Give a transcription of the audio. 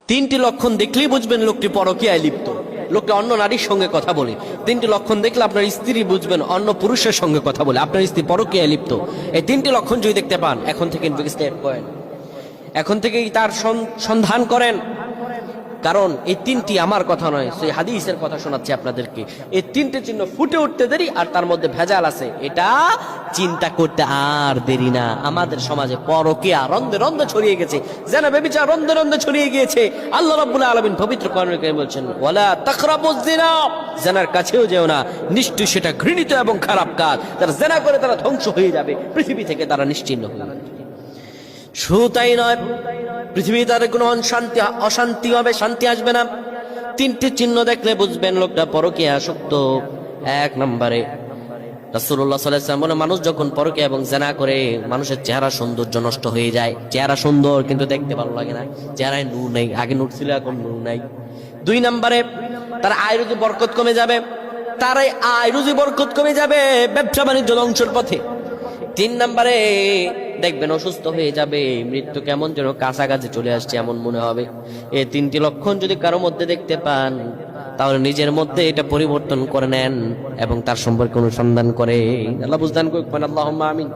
তিনটি লক্ষণ দেখলেই বুঝবেন লোকটি পরকীয়ায় লিপ্ত। লোকটি অন্য নারীর সঙ্গে কথা বলে। তিনটি লক্ষণ দেখলে আপনার স্ত্রী বুঝবেন অন্য পুরুষের সঙ্গে কথা বলে, আপনার স্ত্রী পরকীয়ায় লিপ্ত। এই তিনটি লক্ষণ যদি দেখতে পান, এখন থেকে ইনভেস্টিগেট করেন, এখন থেকেই তার সন্ধান করেন। কারণ এই তিনটি আমার কথা নয়, সেই হাদিসের কথা শোনাচ্ছি আপনাদেরকে। এই তিনটে চিহ্ন ফুটে উঠতে দেরি আর তার মধ্যে ভেজাল আছে, এটা চিন্তা করতে আর দেরি না। আমাদের সমাজে পরকীয়া রন্ধে রন্ধে ছড়িয়ে গেছে, জেনা ব্যভিচার রন্ধে রন্ধে ছড়িয়ে গিয়েছে। আল্লাহ রাব্বুল আলামিন পবিত্র কোরআনে কারীমে বলছেন, ওয়ালা তাকরাবুজ জিনা, জেনার কাছেও যেও না, নিশ্চয়ই সেটা ঘৃণিত এবং খারাপ কাজ। যারা জেনা করে তারা ধ্বংস হয়ে যাবে, পৃথিবী থেকে তারা নিশ্চিহ্ন হয়ে যাবে। শুধু তাই নয়, পৃথিবীতে তাদের কোনো অশান্তি হবে, শান্তি আসবে না। তিনটি চিহ্ন দেখলে বুঝবেন লোকটা পরকীয়া আসক্ত। এক নম্বরে রাসূলুল্লাহ সাল্লাল্লাহু আলাইহি ওয়াসাল্লাম বলেন, মানুষ যখন পরকীয়া এবং জিনা করে, মানুষের চেহারা সৌন্দর্য নষ্ট হয়ে যায়। চেহারা সুন্দর কিন্তু দেখতে ভালো লাগে না, চেহারায় নূর নেই, আগে নূর ছিল এখন নূর নাই। দুই নম্বরে তার আয় রুজি বরকত কমে যাবে, তার আয় রুজি বরকত কমে যাবে, ব্যবসা বাণিজ্য ধ্বংসের পথে। তিন নম্বরে দেখবেন অসুস্থ হয়ে যাবে, মৃত্যু কেমন যেন কাছাকাছি চলে আসছে এমন মনে হবে। এই তিনটি লক্ষণ যদি কারো মধ্যে দেখতে পান, তাহলে নিজের মধ্যে এটা পরিবর্তন করে নেন এবং তার সম্পর্কে অনুসন্ধান করে। আল্লাহ বুঝদান করবেন, আল্লাহুম্মা আমিন।